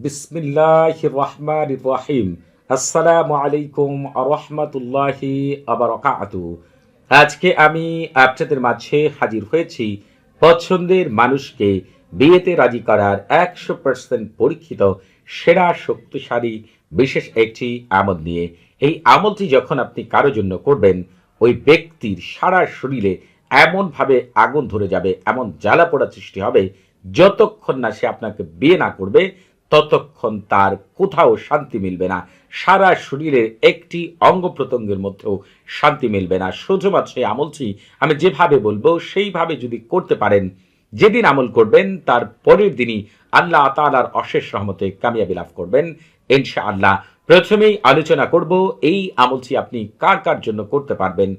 বিসমিল্লাহির রহমানির রহিম। আসসালামু আলাইকুম রহমতুল্লাহি আবারাকাতুহু। আজকে আমি আপনাদের মাঝে হাজির হয়েছি পছন্দের মানুষকে বিয়েতে রাজি করার 100% পরীক্ষিত সেরা শক্তিশালী বিশেষ একটি আমল নিয়ে। এই আমলটি যখন আপনি কারো জন্য করবেন, ওই ব্যক্তির সারা শরীরে এমনভাবে আগুন ধরে যাবে, এমন জ্বালা পোড়া সৃষ্টি হবে, যতক্ষণ না সে আপনাকে বিয়ে না করবে ততক্ষণ তার কোথাও শান্তি মিলবে না। সারা শরীরের একটি অঙ্গ প্রত্যঙ্গের মধ্যেও শান্তি মিলবে না। শুধুমাত্র এই আমলটি আমি যেভাবে বলবো সেইভাবে যদি করতে পারেন, যেদিন আমল করবেন তার পরের দিনই আল্লাহ তাআলার অশেষ রহমতে কামিয়াবি লাভ করবেন ইনশাআল্লাহ। প্রথমেই আলোচনা করব এই আমলটি আপনি কার কার জন্য করতে পারবেন।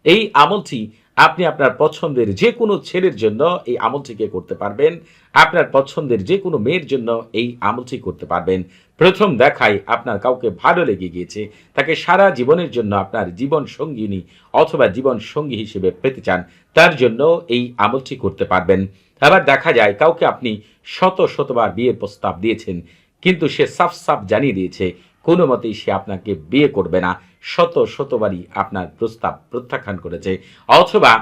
এই আমলটি আপনি আপনার পছন্দের যে কোনো ছেলের জন্য এই আমলটিকে করতে পারবেন। আপনার পছন্দের যে কোনো মেয়ের জন্য এই আমলটি করতে পারবেন। প্রথম দেখায় আপনার কাউকে ভালো লেগে গিয়েছে, তাকে সারা জীবনের জন্য আপনার জীবন সঙ্গিনী অথবা জীবন সঙ্গী হিসেবে পেতে চান, তার জন্য এই আমলটি করতে পারবেন। আবার দেখা যায় কাউকে আপনি শতবার বিয়ের প্রস্তাব দিয়েছেন, কিন্তু সে সাফ সাফ জানিয়ে দিয়েছে কোনো মতেই সে আপনাকে বিয়ে করবে না। শতবারই আপনার প্রস্তাব প্রত্যাখ্যান করেছে। অথবা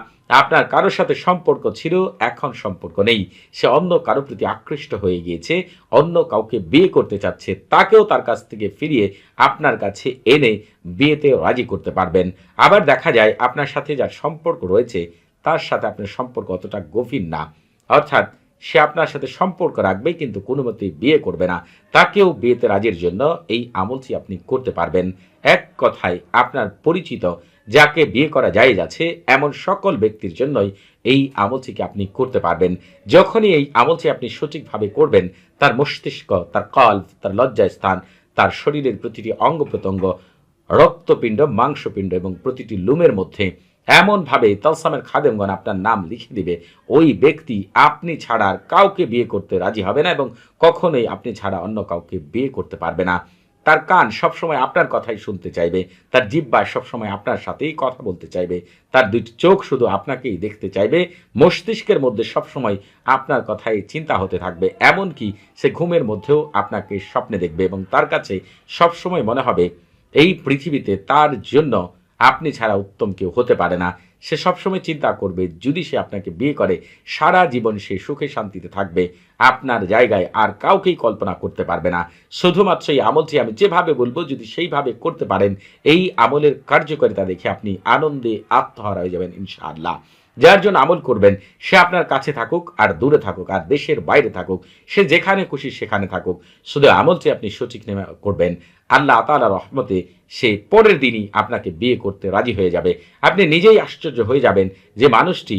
আপনার কারোর সাথে সম্পর্ক ছিল, এখন সম্পর্ক নেই, সে অন্য কারো প্রতি আকৃষ্ট হয়ে গিয়েছে, অন্য কাউকে বিয়ে করতে চাচ্ছে, তাকেও তার কাছ থেকে ফিরিয়ে আপনার কাছে এনে বিয়েতে রাজি করতে পারবেন। আবার দেখা যায় আপনার সাথে যার সম্পর্ক রয়েছে তার সাথে আপনার সম্পর্ক অতটা গভীর না, অর্থাৎ সে আপনার সাথে সম্পর্ক রাখবে কিন্তু কোনো মতেই বিয়ে করবে না, তাকেও বিয়েতে রাজির জন্য এই আমলটি আপনি করতে পারবেন। এক কথায় আপনার পরিচিত যাকে বিয়ে করা জায়েজ আছে এমন সকল ব্যক্তির জন্যই এই আমলটিকে আপনি করতে পারবেন। যখনই এই আমলটি আপনি সঠিকভাবে করবেন, তার মস্তিষ্ক, তার কল্প, তার লজ্জাস্থান, তার শরীরের প্রতিটি অঙ্গ প্রত্যঙ্গ, রক্তপিণ্ড, মাংসপিণ্ড এবং প্রতিটি লুমের মধ্যে এমনভাবে তালসামের খাদেমগণ আপনার নাম লিখে দিবে, ওই ব্যক্তি আপনি ছাড়া আর কাউকে বিয়ে করতে রাজি হবে না এবং কখনোই আপনি ছাড়া অন্য কাউকে বিয়ে করতে পারবে না। তার কান সবসময় আপনার কথাই শুনতে চাইবে, তার জিহ্বা সবসময় আপনার সাথেই কথা বলতে চাইবে, তার দুইটি চোখ শুধু আপনাকেই দেখতে চাইবে, মস্তিষ্কের মধ্যে সবসময় আপনার কথাই চিন্তা হতে থাকবে, এমনকি সে ঘুমের মধ্যেও আপনাকে স্বপ্নে দেখবে এবং তার কাছে সবসময় মনে হবে এই পৃথিবীতে তার জন্য আপনি ছাড়া উত্তম কেউ হতে পারে না। সে সবসময় চিন্তা করবে যদি সে আপনাকে বিয়ে করে সারা জীবন সে সুখে শান্তিতে থাকবে, আপনার জায়গায় আর কাউকেই কল্পনা করতে পারবে না। শুধুমাত্র এই আমলটি আমি যেভাবে বলবো যদি সেইভাবে করতে পারেন, এই আমলের কার্যকারিতা দেখে আপনি আনন্দে আত্মহারা হয়ে যাবেন ইনশাআল্লাহ। যার জন্য আমল করবেন সে আপনার কাছে থাকুক আর দূরে থাকুক আর দেশের বাইরে থাকুক, সে যেখানে খুশি সেখানে থাকুক, শুধু আমলটি আপনি সঠিক নেমে করবেন, আল্লাহ তাআলার রহমতে সে পরের দিনই আপনাকে বিয়ে করতে রাজি হয়ে যাবে। আপনি নিজেই আশ্চর্য হয়ে যাবেন যে মানুষটি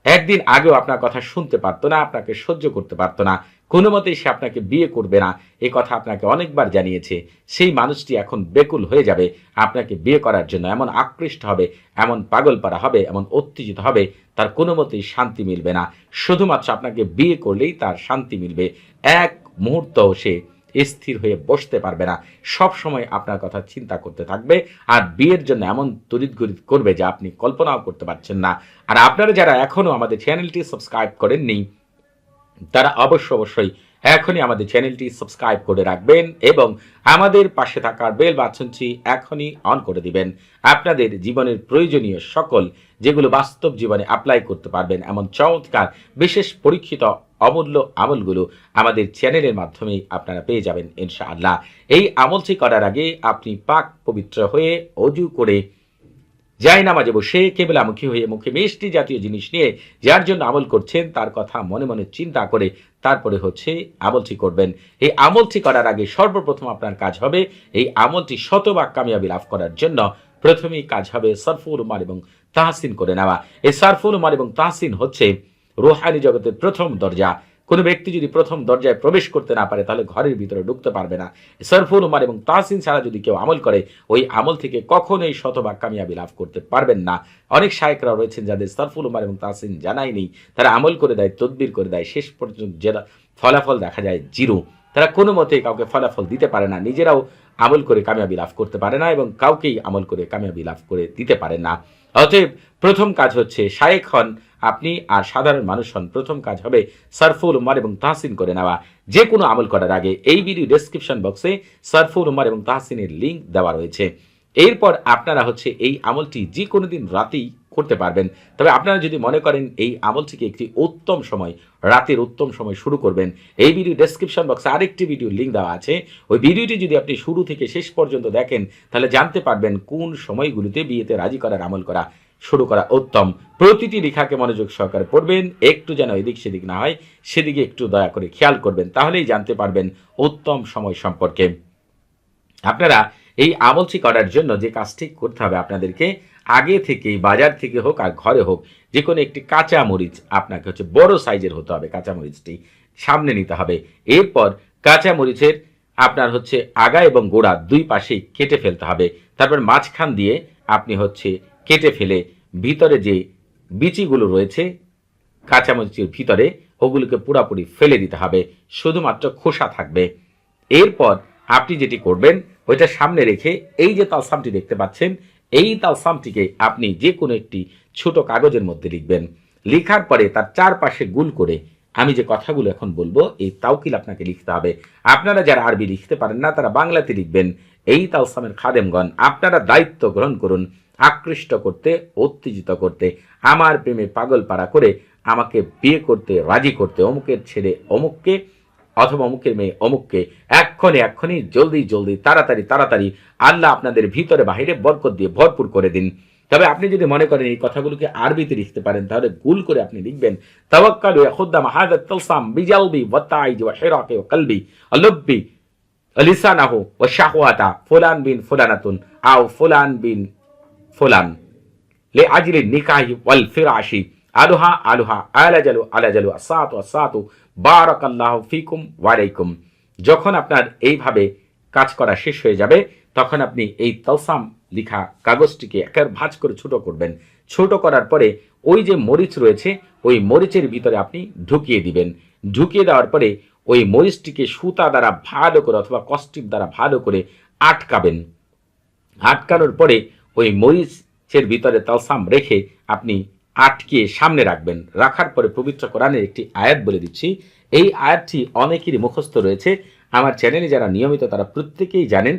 একদিন আগেও আপনার কথা শুনতে পারতো না, আপনাকে সহ্য করতে পারতো না, কোনো মতেই সে আপনাকে বিয়ে করবে না, এ কথা আপনাকে অনেকবার জানিয়েছে, সেই মানুষটি এখন বেকুল হয়ে যাবে আপনাকে বিয়ে করার জন্য। এমন আকৃষ্ট হবে, এমন পাগলপাড়া হবে, এমন উত্তেজিত হবে, তার কোনো মতেই শান্তি মিলবে না। শুধুমাত্র আপনাকে বিয়ে করলেই তার শান্তি মিলবে। এক মুহূর্ত সে স্থির হয়ে বসতে পারবে না, সব সময় আপনার কথা চিন্তা করতে থাকবে আর বিয়ের জন্য এমন তড়িৎ করবে যা আপনি কল্পনাও করতে পারছেন না। আর আপনারা যারা এখনো আমাদের চ্যানেলটি সাবস্ক্রাইব করেননি তারা অবশ্যই এখনই আমাদের চ্যানেলটি সাবস্ক্রাইব করে রাখবেন এবং আমাদের পাশে থাকার বেল বাটনটি এখনই অন করে দিবেন। আপনাদের জীবনের প্রয়োজনীয় সকল যেগুলো বাস্তব জীবনে অ্যাপ্লাই করতে পারবেন এমন চমৎকার বিশেষ পরীক্ষিত অমূল্য আমলগুলো আমাদের চ্যানেলের মাধ্যমেই আপনারা পেয়ে যাবেন ইনশাআল্লাহ। এই আমলটি করার আগে আপনি পাক পবিত্র হয়ে অজু করে জায়নামাজে বসে কেবলামুখী হয়ে মুখে মিষ্টি জাতীয় জিনিস নিয়ে যার জন্য আমল করছেন তার কথা মনে মনে চিন্তা করে তারপরে আমলটি করবেন। এই আমলটি করার আগে সর্বপ্রথম আপনার কাজ হবে, এই আমলটি শতভাগ কামিয়াবি লাভ করার জন্য প্রথমেই কাজ হবে সরফুল উমার এবং তাহসিন করে নেওয়া। এই সরফুল উমার এবং তাহসিন হচ্ছে রুহানি জগতের প্রথম দরজা। কোনো ব্যক্তি যদি প্রথম দরজায় প্রবেশ করতে না পারে তাহলে ঘরের ভিতরে ঢুকতে পারবে না। সরফুল উমার এবং তাহসিন ছাড়া যদি কেউ আমল করে ওই আমল থেকে কখনোই শতভাগ কামিয়াবি লাভ করতে পারবেন না। অনেক শায়েকরা রয়েছেন যাদের সরফুল উমার এবং তাহসিন জানাই নেই, তারা আমল করে দেয়, তদবির করে দেয়, শেষ পর্যন্ত যেটা ফলাফল দেখা যায় জিরো। তারা কোনো মতেই কাউকে ফলাফল দিতে পারে না, নিজেরাও আমল করে কামিয়াবি লাভ করতে পারে না এবং কাউকেই আমল করে কামিয়াবি লাভ করে দিতে পারে না। অতএব প্রথম কাজ হচ্ছে শায়েক হন আপনি আর সাধারণ মানুষ হন, প্রথম কাজ হবে সারফুল উমার এবং তাহসিন করে নেওয়া। যে কোনো আমল করার আগে এই ভিডিও ডেসক্রিপশন বক্সে সারফুল উমার এবং তাহসিনের লিঙ্ক দেওয়া রয়েছে। এরপর আপনারা হচ্ছে এই আমলটি যে কোনো দিন রাতেই করতে পারবেন। তবে আপনারা যদি মনে করেন এই আমলটিকে একটি উত্তম সময়, রাতের উত্তম সময় শুরু করবেন, এই ভিডিও ডেসক্রিপশন বক্সে আরেকটি ভিডিও লিঙ্ক দেওয়া আছে। ওই ভিডিওটি যদি আপনি শুরু থেকে শেষ পর্যন্ত দেখেন তাহলে জানতে পারবেন কোন সময়গুলিতে বিয়েতে রাজি করার আমল করা শুরু করা উত্তম। প্রতিটি লেখাকে মনোযোগ সহকারে পড়বেন, একটু যেন এদিক সেদিক না হয় সেদিকে একটু দয়া করে খেয়াল করবেন, তাহলেই জানতে পারবেন উত্তম সময় সম্পর্কে। আপনারা এই আমলটি করার জন্য যে কাজটি করতে হবে আপনাদেরকে, আগে থেকেই বাজার থেকে হোক আর ঘরে হোক যে কোনো একটি কাঁচা মরিচ আপনাকে হচ্ছে বড় সাইজের হতে হবে, কাঁচা মরিচটি সামনে নিতে হবে। এরপর কাঁচা মরিচের আপনার হচ্ছে আগা এবং গোড়া দুই পাশেই কেটে ফেলতে হবে। তারপর মাঝখান দিয়ে আপনি হচ্ছে কেটে ফেলে ভিতরে যে বিচিগুলো রয়েছে কাঁচামরিচের ভিতরে ওগুলোকে পুরাপুরি ফেলে দিতে হবে, শুধুমাত্র খোসা থাকবে। এরপর আপনি যেটি করবেন ওইটা সামনে রেখে এই যে তালসামটি দেখতে পাচ্ছেন, এই তালসামটিকে আপনি যে কোনো একটি ছোট কাগজের মধ্যে লিখবেন। লিখার পরে তার চারপাশে গুল করে আমি যে কথাগুলো এখন বলবো এই তাওকিল আপনাকে লিখতে হবে। আপনারা যারা আরবি লিখতে পারেন না তারা বাংলাতে লিখবেন। এই তালসামের খাদেমগণ আপনারা দায়িত্ব গ্রহণ করুন আকৃষ্ট করতে, উত্তেজিত করতে, আমার প্রেমে পাগল পাড়া করে আমাকে বিয়ে করতে রাজি করতে, অমুকের ছেলে অমুককে অথবা অমুকের মেয়ে অমুককে, এক্ষণে জলদি জলদি তাড়াতাড়ি তাড়াতাড়ি আল্লাহ আপনাদের ভিতরে বাহিরে বরকত দিয়ে ভরপুর করে দিন। তবে আপনি যদি মনে করেন এই কথাগুলোকে আরবিতে লিখতে পারেন তাহলে গুল করে আপনি লিখবেন তাওয়াক্কালু ইয়া খুদ্দাম হাযা তালসাম বিজালবি ওয়া তাইজ ওয়া হিরাকি ওয়া কলবি আলব্বি লিসানাহু ওয়া শাহওয়াতা ফুলান বিন ফুলানাতুন আও ফুলান বিন ফুলান লে আজলি নিকাহি ওয়াল ফিরাশি আলুহা আলুহা আলাজালু আলাজালু আসাতু আসাতু বারাকাল্লাহু ফিকুম ওয়া আলাইকুম। যখন আপনার এইভাবে কাজ করা শেষ হয়ে যাবে তখন আপনি এই তালসাম লিখা কাগজটিকে একের ভাঁজ করে ছোট করবেন। ছোট করার পরে ওই যে মরিচ রয়েছে ওই মরিচের ভিতরে আপনি ঢুকিয়ে দিবেন। ঢুকিয়ে দেওয়ার পরে ওই মরিচটিকে সুতা দ্বারা ভালো করে অথবা কষ্টিপ দ্বারা ভালো করে আটকাবেন। আটকানোর পরে ওই মরিচের ভিতরে তালসাম রেখে আপনি আটকে সামনে রাখবেন। রাখার পরে পবিত্র কোরআনের একটি আয়াত বলে দিচ্ছি। এই আয়াতটি অনেকেরই মুখস্থ রয়েছে, আমার চ্যানেলে যারা নিয়মিত তারা প্রত্যেকেই জানেন।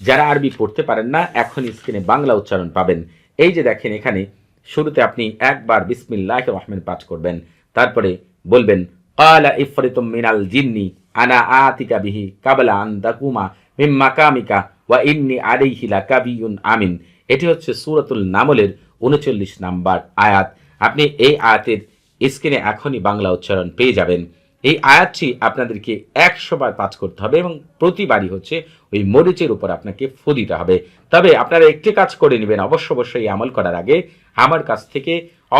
যারা আরবি পড়তে পারেন না এখন স্ক্রিনে বাংলা উচ্চারণ পাবেন। এই যে দেখেন এখানে শুরুতে আপনি একবার বিসমিল্লাহির রহমান পাঠ করবেন, তারপরে বলবেন ক্বালা ইফরিতুম মিনাল জিন্নি আনা আতিকা বিহি কাবলা আন তাকুমা মিন মাকামিকা ওয়া ইন্নী আলাইহি লাকাবিয়ুন আমিন। এটি হচ্ছে সূরাতুল নামলের ৩৯ নাম্বার আয়াত। আপনি এই আয়াতের স্ক্রিনে এখনই বাংলা উচ্চারণ পেয়ে যাবেন। এই আয়াতটি আপনাদেরকে ১০০ বার পাঠ করতে হবে এবং প্রতিবারই হচ্ছে ওই মরিচের উপর আপনাকে ফু দিতে হবে। তবে আপনারা একটি কাজ করে নেবেন, অবশ্যই আমল করার আগে আমার কাছ থেকে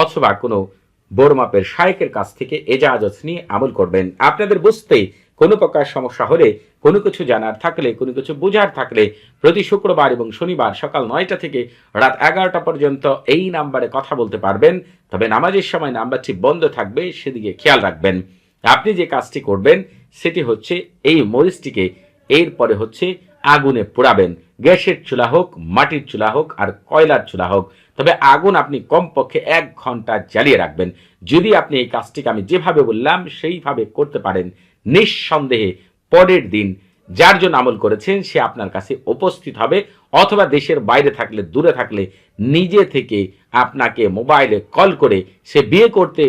অথবা কোনো বড় মাপের শায়েকের কাছ থেকে এজাজত নিয়ে আমল করবেন। আপনাদের বুঝতে কোনো প্রকার সমস্যা হলে, কোনো কিছু জানার থাকলে, কোনো কিছু বোঝার থাকলে প্রতি শুক্রবার এবং শনিবার সকাল ৯টা থেকে রাত ১১টা পর্যন্ত এই নাম্বারে কথা বলতে পারবেন। তবে নামাজের সময় নাম্বারটি বন্ধ থাকবে, সেদিকে খেয়াল রাখবেন। আপনি যে কাজটি করবেন সেটি হচ্ছে এই মরিচটিকে এরপরে হচ্ছে আগুনে পোড়াবেন। গ্যাসের চুলা হোক, মাটির চুলা হোক আর কয়লার চুলা হোক, তবে আগুন আপনি কমপক্ষে ১ ঘন্টা জ্বালিয়ে রাখবেন। যদি আপনি এই কাজটিকে আমি যেভাবে বললাম সেইভাবে করতে পারেন, নিঃসন্দেহে পরের দিন যার জন্য আমল করেছেন সে আপনার কাছে উপস্থিত হবে, অথবা দেশের বাইরে থাকলে, দূরে থাকলে নিজে থেকে আপনাকে মোবাইলে কল করে সে বিয়ে করতে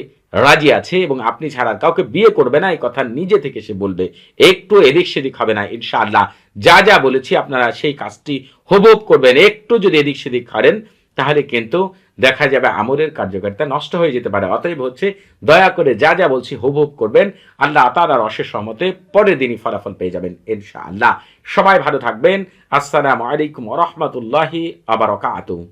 রাজি আছে এবং আপনি ছাড়া কাউকে বিয়ে করবে না এই কথা নিজে থেকে সে বলবে। একটু এদিক সেদিক হবে না ইনশাআল্লাহ। যা যা বলেছি আপনারা সেই কাজটি হুবহুব করবেন। একটু যদি এদিক সেদিক করেন তাহলে কিন্তু দেখা যাবে আমলের কার্যকারিতা নষ্ট হয়ে যেতে পারে। অতএব হচ্ছে দয়া করে যা যা বলছি হুবহুব করবেন। আল্লাহ তাআলার অশেষ রহমতে পরের দিনই ফলাফল পেয়ে যাবেন ইনশাআল্লাহ। সবাই ভালো থাকবেন। আসসালামু আলাইকুম ওয়া রাহমাতুল্লাহি ওয়া বারাকাতুহু।